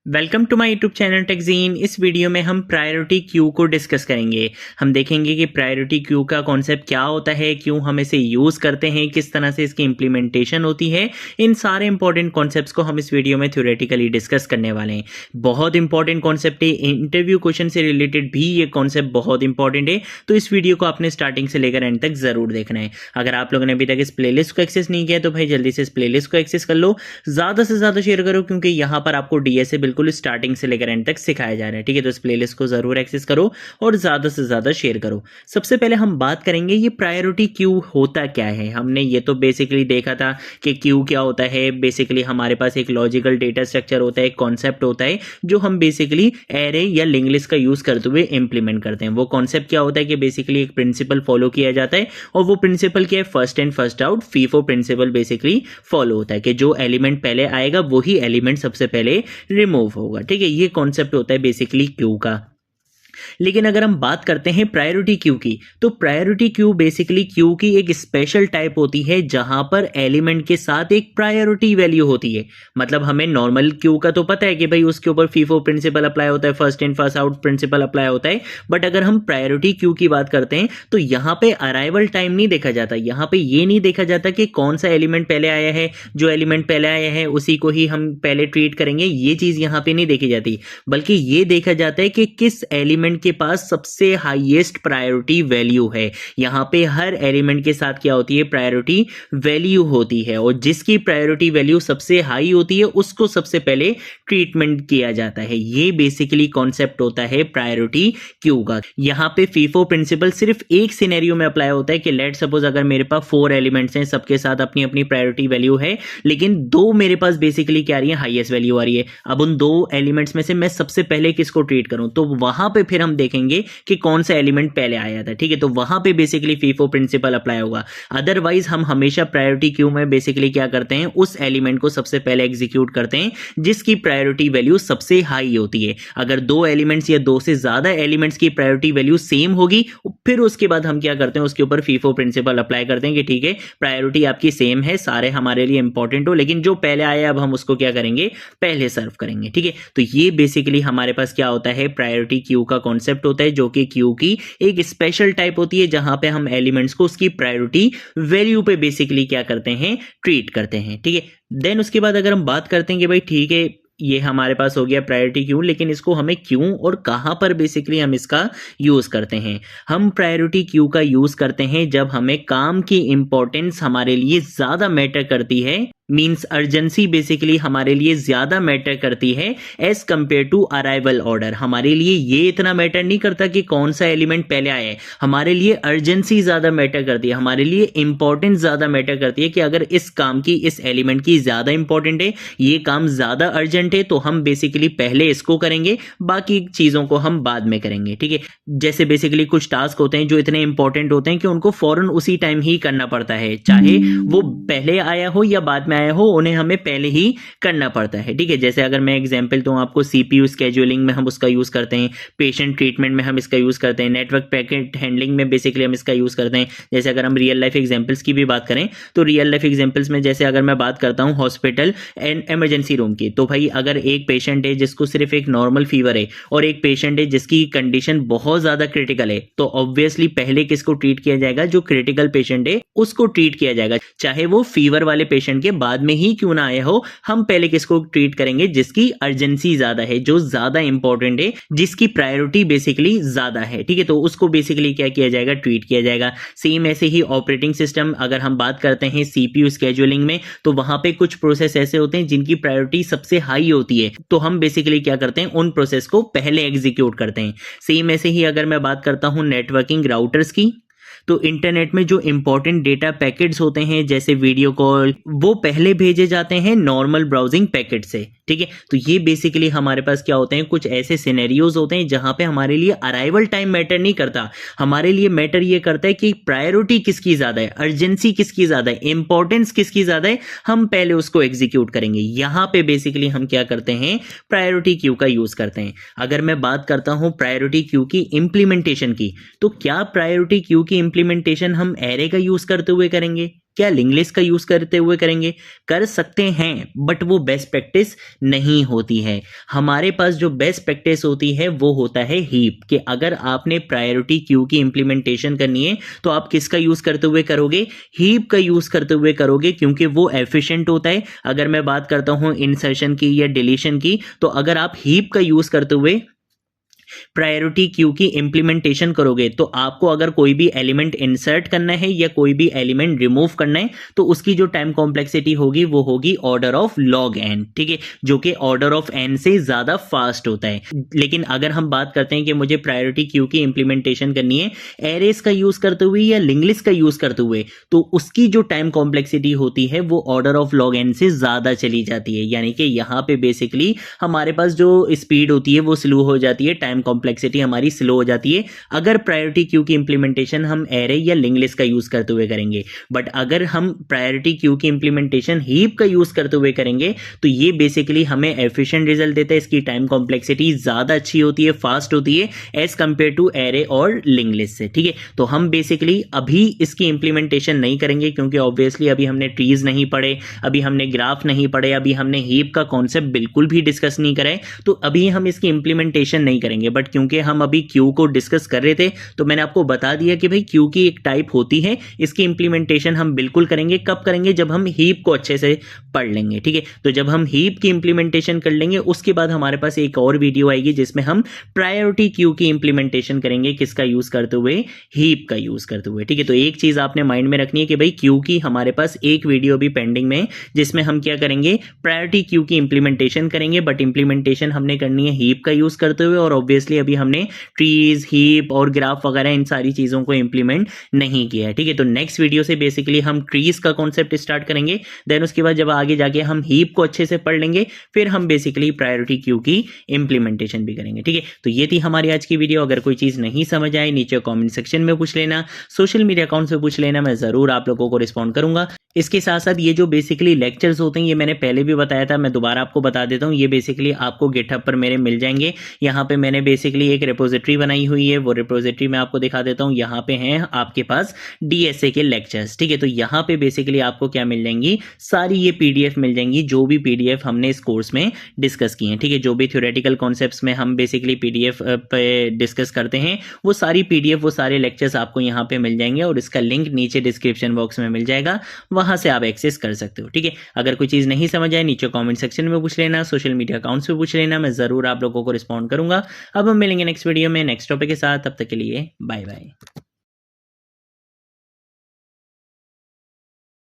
Welcome to my YouTube channel टेकजीन। इस video में हम प्रायोरिटी क्यू को डिस्कस करेंगे। हम देखेंगे कि प्रायोरिटी क्यू का कॉन्सेप्ट क्या होता है, क्यों हम इसे यूज़ करते हैं, किस तरह से इसकी इम्प्लीमेंटेशन होती है। इन सारे इंपॉर्टेंट कॉन्सेप्ट्स को हम इस वीडियो में थ्योरेटिकली डिस्कस करने वाले हैं। बहुत इंपॉर्टेंट कॉन्सेप्ट है, इंटरव्यू क्वेश्चन से रिलेटेड भी ये कॉन्सेप्ट बहुत इंपॉर्टेंट है, तो इस वीडियो को आपने स्टार्टिंग से लेकर एंड तक ज़रूर देखना है। अगर आप लोगों ने अभी तक इस प्लेलिस्ट को एक्सेस नहीं किया तो भाई जल्दी से इस प्लेलिस्ट को एक्सेस कर लो, ज़्यादा से ज़्यादा शेयर करो, क्योंकि यहाँ पर आपको डीएसए बिल्कुल स्टार्टिंग से लेकर एंड तक सिखाया जा रहा है। ठीक है, तो इस प्लेलिस्ट को जरूर एक्सेस करो और ज्यादा से ज्यादा शेयर करो। सबसे पहले हम बात करेंगे ये प्रायोरिटी क्यू होता क्या है। हमने ये तो बेसिकली देखा था कि क्यू क्या होता है। बेसिकली हमारे पास एक लॉजिकल डेटा स्ट्रक्चर होता है, एक कॉन्सेप्ट होता है जो हम बेसिकली एरे या लिंक लिस्ट का यूज करते हुए इंप्लीमेंट करते हैं। वो कॉन्सेप्ट क्या होता है कि बेसिकली एक प्रिंसिपल फॉलो किया जाता है, और वो प्रिंसिपल क्या है, first in first out FIFO principle basically follow होता है कि जो एलिमेंट पहले आएगा वही एलिमेंट सबसे पहले रिमूव होगा। ठीक है, ये कॉन्सेप्ट होता है बेसिकली क्यू का। लेकिन अगर हम बात करते हैं प्रायोरिटी क्यू की, तो प्रायोरिटी क्यू बेसिकली क्यू की एक स्पेशल टाइप होती है जहां पर एलिमेंट के साथ एक प्रायोरिटी वैल्यू होती है। मतलब हमें नॉर्मल क्यू का तो पता है कि भाई उसके ऊपर फीफो प्रिंसिपल अप्लाई होता है, first in first out principal apply होता है। बट अगर हम प्रायोरिटी क्यू की बात करते हैं तो यहां पे अराइवल टाइम नहीं देखा जाता। यहां पे ये नहीं देखा जाता कि कौन सा एलिमेंट पहले आया है, जो एलिमेंट पहले आया है उसी को ही हम पहले ट्रीट करेंगे, ये चीज यहां पे नहीं देखी जाती। बल्कि ये देखा जाता है कि किस एलिमेंट के पास सबसे हाईएस्ट प्रायोरिटी वैल्यू है। यहां पे हर एलिमेंट के साथ क्या होती है, प्रायोरिटी वैल्यू होती है, और जिसकी प्रायोरिटी वैल्यू सबसे हाई होती है उसको सबसे पहले ट्रीटमेंट किया जाता है। ये बेसिकली कॉन्सेप्ट होता है प्रायोरिटी क्यू का। यहां पे फीफो प्रिंसिपल सिर्फ एक सिनेरियो में अप्लाई होता है कि लेट सपोज अगर मेरे पास 4 एलिमेंट्स हैं, सबके साथ अपनी अपनी प्रायोरिटी वैल्यू है, लेकिन दो मेरे पास बेसिकली क्या आ रही है, हाईएस्ट वैल्यू आ रही है। अब उन दो एलिमेंट्स में से मैं सबसे पहले किसको ट्रीट करूं, तो वहां पे फिर हम देखेंगे कि कौन सा एलिमेंट पहले आया था। ठीक है, तो वहां पे बेसिकली फीफो प्रिंसिपल अप्लाई होगा। अदरवाइज हम हमेशा प्रायोरिटी क्यू में बेसिकली क्या करते हैं, उस एलिमेंट को सबसे पहले एग्जीक्यूट करते हैं जिसकी प्रायोरिटी वैल्यू सबसे हाई होती है। अगर दो एलिमेंट्स या दो से ज्यादा एलिमेंट्स की प्रायोरिटी वैल्यू सेम होगी, फिर उसके बाद हम क्या करते हैं, उसके ऊपर फीफो प्रिंसिपल अप्लाई करते हैं कि ठीक है प्रायोरिटी आपकी सेम है, सारे हमारे लिए इंपॉर्टेंट हो, लेकिन जो पहले आया अब हम उसको क्या करेंगे, पहले सर्व करेंगे। ठीक है, तो ये बेसिकली हमारे पास क्या होता है, प्रायोरिटी क्यू का कॉन्सेप्ट होता है, जो कि क्यू की एक स्पेशल टाइप होती है जहां पे हम एलिमेंट्स को उसकी प्रायोरिटी वैल्यू पे बेसिकली क्या करते हैं, ट्रीट करते हैं। ठीक है, देन उसके बाद अगर हम बात करते हैं कि भाई ठीक है ये हमारे पास हो गया प्रायोरिटी क्यू, लेकिन इसको हमें क्यों और कहां पर बेसिकली हम इसका यूज करते हैं। हम प्रायोरिटी क्यू का यूज करते हैं जब हमें काम की इंपॉर्टेंस हमारे लिए ज्यादा मैटर करती है, मींस अर्जेंसी बेसिकली हमारे लिए ज्यादा मैटर करती है as compare to arrival order. हमारे लिए ये इतना मैटर नहीं करता कि कौन सा एलिमेंट पहले आया है, हमारे लिए अर्जेंसी ज्यादा मैटर करती है, हमारे लिए इंपॉर्टेंस ज्यादा मैटर करती है कि अगर इस काम की, इस एलिमेंट की ज्यादा इंपॉर्टेंट है, ये काम ज्यादा अर्जेंट है, तो हम बेसिकली पहले इसको करेंगे, बाकी चीजों को हम बाद में करेंगे। ठीक है, जैसे बेसिकली कुछ टास्क होते हैं जो इतने इंपॉर्टेंट होते हैं कि उनको फौरन उसी टाइम ही करना पड़ता है, चाहे वो पहले आया हो या बाद में आया हो, उन्हें हमें पहले ही करना पड़ता है। ठीक है, जैसे अगर मैं एग्जांपल दूं आपको, सीपीयू स्केड्यूलिंग में हम उसका यूज करते हैं, पेशेंट ट्रीटमेंट में हम इसका यूज करते हैं, नेटवर्क पैकेट हैंडलिंग में बेसिकली हम इसका यूज करते हैं। जैसे अगर हम रियल लाइफ एग्जांपल्स की भी बात करें तो रियल लाइफ एग्जांपल्स में जैसे अगर मैं बात करता हूं हॉस्पिटल एंड इमरजेंसी रूम की, तो भाई अगर एक पेशेंट है जिसको सिर्फ एक नॉर्मल फीवर है और एक पेशेंट है जिसकी कंडीशन बहुत ज्यादा क्रिटिकल है, तो ऑब्वियसली पहले किसको ट्रीट किया जाएगा, जो क्रिटिकल पेशेंट है उसको ट्रीट किया जाएगा, चाहे वो फीवर वाले पेशेंट के बाद में ही क्यों ना आया हो। हम पहले किसको ट्रीट करेंगे, जिसकी अर्जेंसी ज्यादा है, जो ज्यादा इंपॉर्टेंट है, जिसकी प्रायोरिटी बेसिकली ज्यादा है। ठीक है, तो उसको बेसिकली क्या किया जाएगा, ट्रीट किया जाएगा। सेम ऐसे ही ऑपरेटिंग सिस्टम अगर हम बात करते हैं सीपीयू स्केड्यूलिंग में, तो वहां पे कुछ प्रोसेस ऐसे होते हैं जिनकी प्रायोरिटी सबसे हाई होती है, तो हम बेसिकली क्या करते हैं, उन प्रोसेस को पहले एग्जीक्यूट करते हैं। सेम ऐसे ही अगर मैं बात करता हूं नेटवर्किंग राउटर्स की, तो इंटरनेट में जो इंपॉर्टेंट डेटा पैकेट्स होते हैं जैसे वीडियो कॉल, वो पहले भेजे जाते हैं नॉर्मल ब्राउजिंग पैकेट से। ठीक है, तो ये बेसिकली हमारे पास क्या होते हैं, कुछ ऐसे सिनेरियोज होते हैं जहां पे हमारे लिए अराइवल टाइम मैटर नहीं करता, हमारे लिए मैटर ये करता है कि प्रायोरिटी किसकी ज्यादा है, अर्जेंसी किसकी ज्यादा है, इंपॉर्टेंस किसकी ज्यादा है, हम पहले उसको एग्जीक्यूट करेंगे। यहां पे बेसिकली हम क्या करते हैं, प्रायोरिटी क्यू का यूज करते हैं। अगर मैं बात करता हूं प्रायोरिटी क्यू की इंप्लीमेंटेशन की, तो क्या प्रायोरिटी क्यू की इंप्लीमेंटेशन हम एरे का यूज करते हुए करेंगे, क्या लिंक लिस्ट का यूज करते हुए करेंगे? कर सकते हैं, बट वो बेस्ट प्रैक्टिस नहीं होती है। हमारे पास जो बेस्ट प्रैक्टिस होती है वो होता है हीप, कि अगर आपने प्रायोरिटी क्यू की इंप्लीमेंटेशन करनी है तो आप किसका यूज करते हुए करोगे? हीप का यूज करते हुए करोगे, क्योंकि वो एफिशिएंट होता है। अगर मैं बात करता हूं इंसर्शन की या डिलीशन की, तो अगर आप हीप का यूज करते हुए प्रायोरिटी क्यू की इंप्लीमेंटेशन करोगे तो आपको अगर कोई भी एलिमेंट इंसर्ट करना है या कोई भी एलिमेंट रिमूव करना है तो उसकी जो टाइम कॉम्प्लेक्सिटी होगी वो होगी ऑर्डर ऑफ लॉग एन, ठीक है, जो कि ऑर्डर ऑफ एन से ज्यादा फास्ट होता है। लेकिन अगर हम बात करते हैं कि मुझे प्रायोरिटी क्यू की इंप्लीमेंटेशन करनी है एरेस का यूज करते हुए या लिंक लिस्ट का यूज करते हुए, तो उसकी जो टाइम कॉम्प्लेक्सिटी होती है वो ऑर्डर ऑफ लॉग एन से ज्यादा चली जाती है। यानी कि यहां पे बेसिकली हमारे पास जो स्पीड होती है वो स्लो हो जाती है, टाइम कॉम्प्लेक्सिटी हमारी स्लो हो जाती है अगर प्रायोरिटी क्यू की इंप्लीमेंटेशन हम एरे या लिंक लिस्ट का यूज करते हुए करेंगे। बट अगर हम प्रायोरिटी क्यू की इंप्लीमेंटेशन हीप का यूज करते हुए करेंगे तो ये बेसिकली हमें एफिशिएंट रिजल्ट देता है। इसकी टाइम कॉम्प्लेक्सिटी ज्यादा अच्छी होती है, फास्ट होती है एज कंपेयर टू एरे और लिंक लिस्ट से, ठीक है। तो हम बेसिकली अभी इसकी इंप्लीमेंटेशन नहीं करेंगे क्योंकि ऑब्वियसली अभी हमने ट्रीज नहीं पढ़े, अभी हमने ग्राफ नहीं पढ़े, अभी हमने हीप का कॉन्सेप्ट बिल्कुल भी डिस्कस नहीं करा है, तो अभी हम इसकी इंप्लीमेंटेशन नहीं करेंगे। बट क्योंकि हम अभी क्यू को डिस्कस कर रहे थे तो मैंने आपको बता दिया कि भाई क्यू की एक टाइप होती है, इसकी इंप्लीमेंटेशन हम बिल्कुल करेंगे। कब करेंगे? जब हम हीप को अच्छे से पढ़ लेंगे, ठीक है। तो जब हम हीप की इंप्लीमेंटेशन कर लेंगे उसके बाद हमारे पास एक और वीडियो आएगी जिसमें हम प्रायोरिटी क्यू की इंप्लीमेंटेशन करेंगे, किसका यूज करते हुए? हीप का यूज करते हुए, ठीक है। तो एक चीज आपने माइंड में रखनी है कि भाई क्यू की हमारे पास एक वीडियो भी पेंडिंग में जिसमें हम क्या करेंगे? प्रायोरिटी क्यू की इंप्लीमेंटेशन करेंगे, बट इंप्लीमेंटेशन हमने करनी है हीप का यूज करते हुए, और ऑब्वियसली अभी हमने ट्रीज, हीप और ग्राफ वगैरह इन सारी चीजों को इंप्लीमेंट नहीं किया है, ठीक है। तो नेक्स्ट वीडियो से बेसिकली हम ट्रीज का कॉन्सेप्ट स्टार्ट करेंगे, देन उसके बाद जब आगे जाके हम हीप को अच्छे से पढ़ लेंगे फिर हम बेसिकली प्रायोरिटी क्यू की इंप्लीमेंटेशन भी करेंगे, ठीक है। तो ये थी हमारी आज की वीडियो। अगर कोई चीज नहीं समझ आए नीचे कमेंट सेक्शन में पूछ लेना, सोशल मीडिया अकाउंट से पूछ लेना, मैं जरूर आप लोगों को रिस्पॉन्ड करूंगा। इसके साथ साथ ये जो बेसिकली लेक्चर्स होते हैं ये मैंने पहले भी बताया था, मैं दोबारा आपको बता देता हूँ। ये बेसिकली आपको गिटहब पर मेरे मिल जाएंगे। यहाँ पे मैंने बेसिकली एक रिपोजिटरी बनाई हुई है, वो रिपोजिटरी मैं आपको दिखा देता हूँ। यहाँ पे हैं आपके पास डीएसए के लेक्चर्स, ठीक है। तो यहाँ पे बेसिकली आपको क्या मिल जाएंगी? सारी ये पीडीएफ मिल जाएंगी, जो भी पीडीएफ हमने इस कोर्स में डिस्कस की है, ठीक है। जो भी थ्योरेटिकल कॉन्सेप्ट्स में हम बेसिकली पीडीएफ पे डिस्कस करते हैं वो सारी पीडीएफ, वो सारे लेक्चर्स आपको यहाँ पे मिल जाएंगे, और इसका लिंक नीचे डिस्क्रिप्शन बॉक्स में मिल जाएगा, वहां से आप एक्सेस कर सकते हो, ठीक है। अगर कोई चीज नहीं समझ आए नीचे कमेंट सेक्शन में पूछ लेना, सोशल मीडिया अकाउंट्स पे पूछ लेना, मैं जरूर आप लोगों को रिस्पॉन्ड करूंगा। अब हम मिलेंगे नेक्स्ट वीडियो में नेक्स्ट टॉपिक के साथ, तब तक के लिए बाय बाय।